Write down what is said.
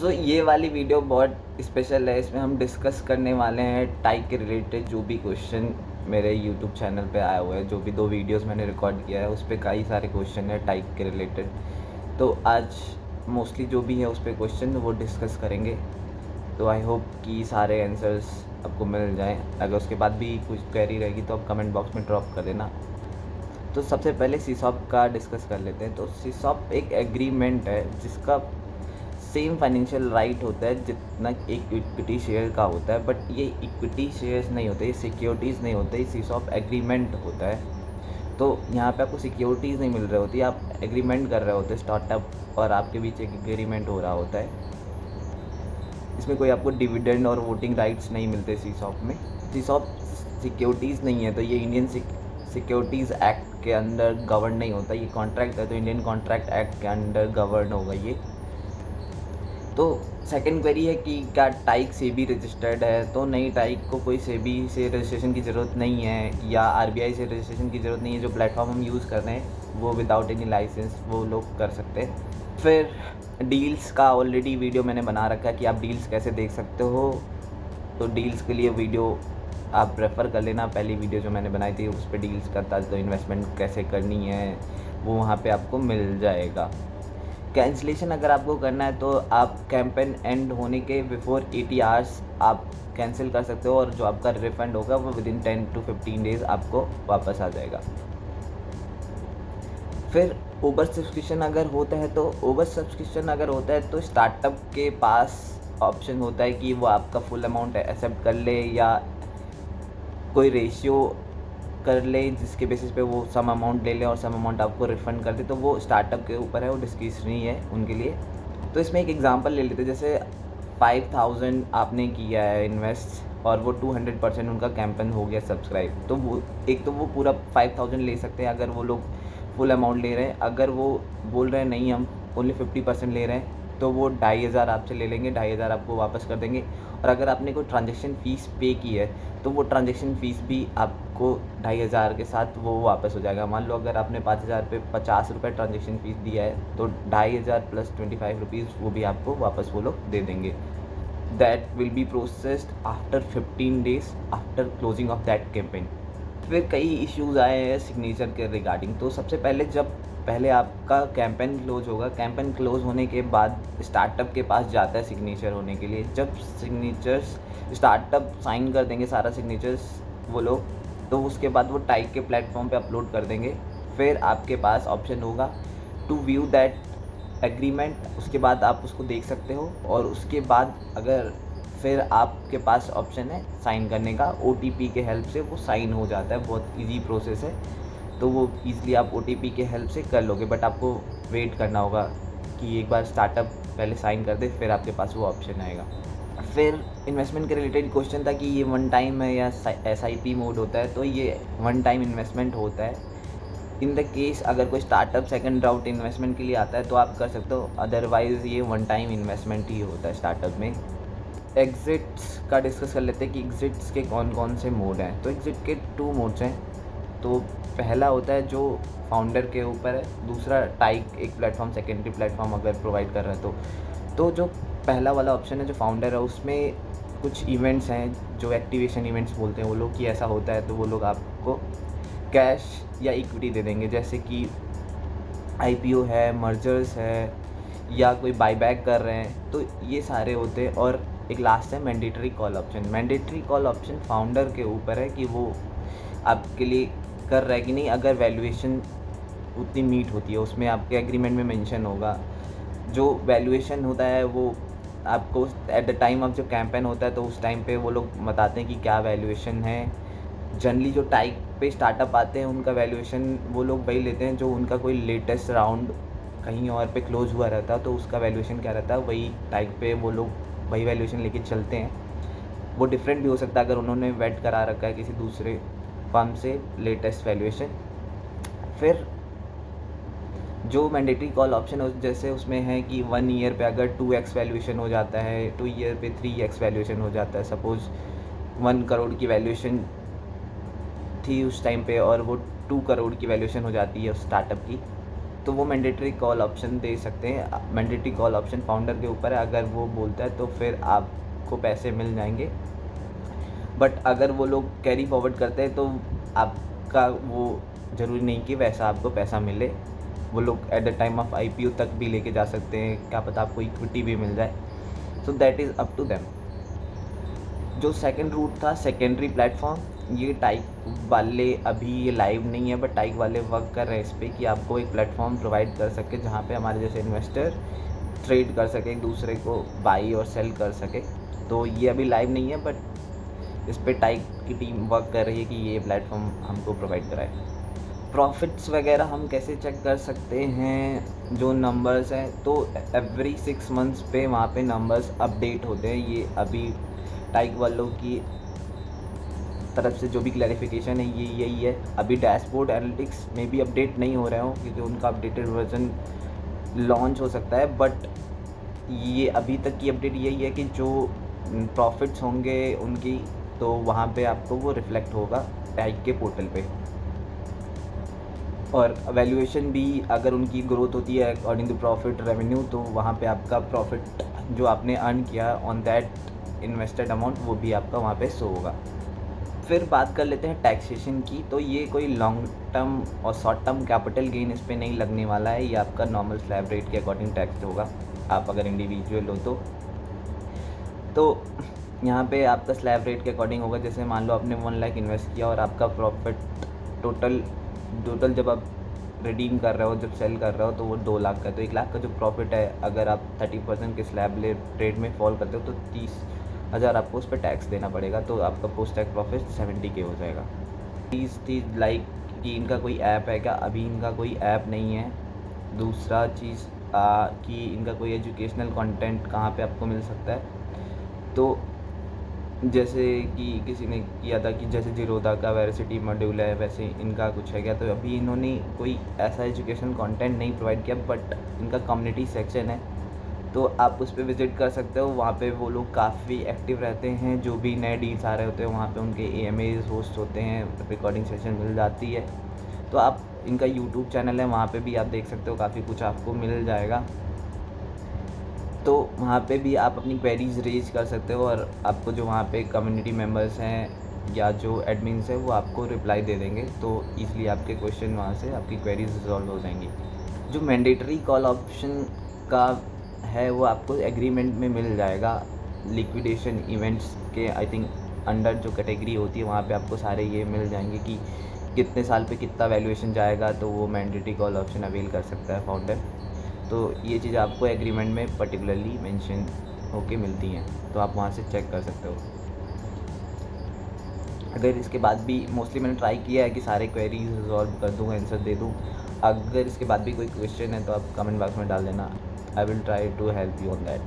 ये वाली वीडियो बहुत स्पेशल है। इसमें हम डिस्कस करने वाले हैं टाइप के रिलेटेड जो भी क्वेश्चन मेरे यूट्यूब चैनल पे आए हुए हैं। जो भी 2 वीडियोस मैंने रिकॉर्ड किया है उस पे कई सारे क्वेश्चन है टाइप के रिलेटेड। तो आज मोस्टली जो भी है उस पे क्वेश्चन वो डिस्कस करेंगे। तो आई होप कि सारे आंसर्स आपको मिल जाएं। अगर उसके बाद भी कुछ क्वेरी रहेगी तो आप कमेंट बॉक्स में ड्रॉप कर देना। तो सबसे पहले सीसॉप का डिस्कस कर लेते हैं। तो सीसॉप एक एग्रीमेंट है जिसका सेम फाइनेंशियल राइट होता है जितना एक इक्विटी शेयर का होता है, बट ये इक्विटी शेयर्स नहीं होते, ये सिक्योरिटीज़ नहीं होते, ये सीसॉप एग्रीमेंट होता है। तो यहाँ पे आपको सिक्योरिटीज़ नहीं मिल रही होती, आप एग्रीमेंट कर रहे होते स्टार्टअप और आपके बीच एक एग्रीमेंट हो रहा होता है। इसमें कोई आपको डिविडेंड और वोटिंग राइट्स नहीं मिलते सीसॉप में। सीसॉप सिक्योरिटीज़ नहीं है, तो ये इंडियन सिक्योरिटीज़ एक्ट के अंडर गवर्न नहीं होता। ये कॉन्ट्रैक्ट है तो इंडियन कॉन्ट्रैक्ट एक्ट के अंडर गवर्न होगा ये। तो सेकंड क्वेरी है कि क्या टाइक सेबी रजिस्टर्ड है। तो नहीं, टाइक को कोई सेबी से रजिस्ट्रेशन की ज़रूरत नहीं है या आरबीआई से रजिस्ट्रेशन की ज़रूरत नहीं है। जो प्लेटफॉर्म हम यूज़ कर रहे हैं वो विदाउट एनी लाइसेंस वो लोग कर सकते हैं। फिर डील्स का ऑलरेडी वीडियो मैंने बना रखा है कि आप डील्स कैसे देख सकते हो। तो डील्स के लिए वीडियो आप रेफ़र कर लेना। पहली वीडियो जो मैंने बनाई थी उस पर डील्स का था, तो इन्वेस्टमेंट कैसे करनी है वो वहाँ पे आपको मिल जाएगा। कैंसिलेशन अगर आपको करना है तो आप कैंपेन एंड होने के बिफोर 80 आवर्स आप कैंसिल कर सकते हो और जो आपका रिफ़ंड होगा वो विदिन 10 to 15 डेज़ आपको वापस आ जाएगा। फिर ओवर सब्सक्रिप्शन अगर होता है तो स्टार्टअप के पास ऑप्शन होता है कि वो आपका फुल अमाउंट एक्सेप्ट कर ले या कोई रेशियो कर ले जिसके बेसिस पे वो सम अमाउंट ले लें और सम अमाउंट आपको रिफ़ंड कर दे। तो वो स्टार्टअप के ऊपर है, वो डिस्क्रिशनरी है उनके लिए। तो इसमें एक एग्जांपल ले लेते हैं। जैसे 5000 आपने किया है इन्वेस्ट और वो 200% उनका कैंपेन हो गया सब्सक्राइब, तो वो एक तो वो पूरा 5000 ले सकते हैं अगर वो लोग फुल अमाउंट ले रहे हैं। अगर वो बोल रहे हैं नहीं हम ओनली 50% ले रहे हैं तो वो 2500 आपसे ले लेंगे, 2500 आपको वापस कर देंगे। और अगर आपने कोई ट्रांजेक्शन फ़ीस पे की है तो वो ट्रांजेक्शन फ़ीस भी आपको 2500 के साथ वो वापस हो जाएगा। मान लो अगर आपने 5000 पे 50 रुपये ट्रांजेक्शन फ़ीस दिया है तो 2500 प्लस 25 रुपीज़ वो भी आपको वापस वो लोग दे देंगे। That will be processed after 15 days after closing of that campaign. फिर कई इश्यूज़ आए हैं सिग्नेचर के रिगार्डिंग। तो सबसे पहले पहले आपका कैंपेन क्लोज होगा, कैंपेन क्लोज होने के बाद स्टार्टअप के पास जाता है सिग्नेचर होने के लिए। जब सिग्नेचर्स स्टार्टअप साइन कर देंगे सारा सिग्नेचर्स वो लोग, तो उसके बाद वो टाइप के प्लेटफॉर्म पे अपलोड कर देंगे। फिर आपके पास ऑप्शन होगा टू व्यू दैट एग्रीमेंट, उसके बाद आप उसको देख सकते हो। और उसके बाद अगर फिर आपके पास ऑप्शन है साइन करने का, ओटीपी के हेल्प से वो साइन हो जाता है। बहुत इजी प्रोसेस है, तो वो ईज़िली आप ओटीपी के हेल्प से कर लोगे। बट आपको वेट करना होगा कि एक बार स्टार्टअप पहले साइन कर दे फिर आपके पास वो ऑप्शन आएगा। फिर इन्वेस्टमेंट के रिलेटेड क्वेश्चन था कि ये वन टाइम है या एसआईपी मोड होता है। तो ये वन टाइम इन्वेस्टमेंट होता है। इन द केस अगर कोई स्टार्टअप सेकंड राउंड इन्वेस्टमेंट के लिए आता है तो आप कर सकते हो, अदरवाइज़ ये वन टाइम इन्वेस्टमेंट ही होता है स्टार्टअप में। एग्ज़िट्स का डिस्कस कर लेते हैं कि एग्ज़िट्स के कौन कौन से मोड हैं। तो एग्ज़िट के 2 मोड्स हैं। तो पहला होता है जो फाउंडर के ऊपर है, दूसरा टाइक एक प्लेटफॉर्म सेकेंडरी प्लेटफॉर्म अगर प्रोवाइड कर रहा है तो जो पहला वाला ऑप्शन है जो फाउंडर है उसमें कुछ इवेंट्स हैं जो एक्टिवेशन इवेंट्स बोलते हैं वो लोग, कि ऐसा होता है तो वो लोग आपको कैश या इक्विटी दे देंगे। जैसे कि आईपीओ है, मर्जर्स है या कोई बायबैक कर रहे हैं, तो ये सारे होते हैं। और एक लास्ट है mandatory call option. Mandatory call option founder के ऊपर है कि वो आपके लिए कर रहा है कि नहीं। अगर वैल्यूएशन उतनी मीट होती है, उसमें आपके एग्रीमेंट में मेंशन होगा। जो वैल्यूएशन होता है वो आपको एट द टाइम ऑफ जो कैंपेन होता है तो उस टाइम पे वो लोग बताते हैं कि क्या वैल्यूएशन है। जनरली जो टाइप पे स्टार्टअप आते हैं उनका वैल्यूएशन वो लोग वही लेते हैं जो उनका कोई लेटेस्ट राउंड कहीं और पे क्लोज हुआ रहता है, तो उसका वैल्यूएशन क्या रहता है वही टाइप पे वो लोग वही वैल्यूएशन लेके चलते हैं। वो डिफरेंट भी हो सकता है अगर उन्होंने वेट करा रखा है किसी दूसरे फर्म से लेटेस्ट वैल्यूएशन। फिर जो मैंडेटरी कॉल ऑप्शन है जैसे उसमें है कि 1 ईयर पे अगर 2x वैल्यूएशन हो जाता है, 2 ईयर पे 3x वैल्यूएशन हो जाता है। सपोज़ 1 करोड़ की वैल्यूएशन थी उस टाइम पे और वो 2 करोड़ की वैल्यूएशन हो जाती है उस स्टार्टअप की, तो वो मैंडेटरी कॉल ऑप्शन दे सकते हैं। मैंडेटरी कॉल ऑप्शन फाउंडर के ऊपर है, अगर वो बोलता है तो फिर आपको पैसे मिल जाएंगे। बट अगर वो लोग कैरी फॉरवर्ड करते हैं तो आपका वो ज़रूरी नहीं कि वैसा आपको पैसा मिले। वो लोग at the time of IPO तक भी लेके जा सकते हैं, क्या पता आपको इक्विटी भी मिल जाए। So that is up to them. जो सेकंड रूट था सेकेंडरी प्लेटफॉर्म, ये टाइप वाले अभी ये लाइव नहीं है, बट टाइप वाले वर्क कर रहे हैं इस पर कि आपको एक प्लेटफॉर्म प्रोवाइड कर सके जहाँ पे हमारे जैसे इन्वेस्टर ट्रेड कर सके, एक दूसरे को बाई और सेल कर सके। तो ये अभी लाइव नहीं है, बट इस पर टाइप की टीम वर्क कर रही है कि ये प्लेटफॉर्म हमको प्रोवाइड कराए। प्रॉफिट्स वगैरह हम कैसे चेक कर सकते हैं, जो नंबर्स हैं तो एवरी 6 मंथ्स पे वहाँ पे नंबर्स अपडेट होते हैं। ये अभी टाइक वालों की तरफ से जो भी क्लैरिफिकेशन है ये यही है। अभी डैशबोर्ड एनालिटिक्स में भी अपडेट नहीं हो रहे हो क्योंकि उनका अपडेटेड वर्जन लॉन्च हो सकता है, बट ये अभी तक की अपडेट यही है कि जो प्रॉफिट्स होंगे उनकी, तो वहाँ पे आपको वो रिफ्लेक्ट होगा टाइक के पोर्टल पे। और वैल्यूएशन भी अगर उनकी ग्रोथ होती है अकॉर्डिंग टू प्रॉफिट रेवेन्यू, तो वहाँ पे आपका प्रॉफिट जो आपने अर्न किया ऑन दैट इन्वेस्टेड अमाउंट वो भी आपका वहाँ पे शो होगा। फिर बात कर लेते हैं टैक्सेशन की। तो ये कोई लॉन्ग टर्म और शॉर्ट टर्म कैपिटल गेन इस पर नहीं लगने वाला है, ये आपका नॉर्मल स्लैब रेट के अकॉर्डिंग टैक्स होगा आप अगर इंडिविजुअल हो तो यहाँ पे आपका स्लैब रेट के अकॉर्डिंग होगा। जैसे मान लो आपने 1 लाख इन्वेस्ट किया और आपका प्रॉफिट टोटल जब आप रिडीम कर रहे हो, जब सेल कर रहे हो तो वो 2 लाख का। तो 1 लाख का जो प्रॉफिट है, अगर आप 30% के स्लैब रेट में फॉल करते हो तो 30,000 आपको उस पर टैक्स देना पड़ेगा। तो आपका पोस्ट टैक्स प्रॉफिट 70K हो जाएगा। चीज़ लाइक कि इनका कोई ऐप है क्या, अभी इनका कोई ऐप नहीं है। दूसरा चीज़ कि इनका कोई एजुकेशनल कंटेंट कहाँ पे आपको मिल सकता है। तो जैसे कि किसी ने किया था कि जैसे जीरोधा का वेरासिटी मॉड्यूल है, वैसे इनका कुछ है क्या। तो अभी इन्होंने कोई ऐसा एजुकेशनल कंटेंट नहीं प्रोवाइड किया, बट इनका कम्युनिटी सेक्शन है तो आप उस पर विज़िट कर सकते हो। वहाँ पे वो लोग काफ़ी एक्टिव रहते हैं, जो भी नए डील्स आ रहे होते हैं वहाँ पे उनके AMAs होस्ट होते हैं, रिकॉर्डिंग सेशन मिल जाती है। तो आप इनका यूट्यूब चैनल है, वहाँ पे भी आप देख सकते हो, काफ़ी कुछ आपको मिल जाएगा। तो वहाँ पे भी आप अपनी क्वेरीज़ रेज कर सकते हो और आपको जो वहाँ पे कम्युनिटी मेंबर्स हैं या जो एडमिन्स हैं वो आपको रिप्लाई दे देंगे। तो ईज़िली आपके क्वेश्चन वहाँ से आपकी क्वेरीज रिजॉल्व हो जाएंगी। जो मैंडेटरी कॉल ऑप्शन का है वो आपको एग्रीमेंट में मिल जाएगा। लिक्विडेशन इवेंट्स के आई थिंक अंडर जो कैटेगरी होती है वहाँ पे आपको सारे ये मिल जाएंगे कि कितने साल पे कितना वैल्यूएशन जाएगा, तो वो मैंडेटरी कॉल ऑप्शन अवेल कर सकता है फाउंडर। तो ये चीज़ आपको एग्रीमेंट में पर्टिकुलरली मेंशन होके मिलती हैं, तो आप वहाँ से चेक कर सकते हो। अगर इसके बाद भी मोस्टली मैंने ट्राई किया है कि सारे क्वेरीज रिजॉल्व कर दूँ, आंसर दे दूँ। अगर इसके बाद भी कोई क्वेश्चन है तो आप कमेंट बॉक्स में डाल देना। I will try to help you on that.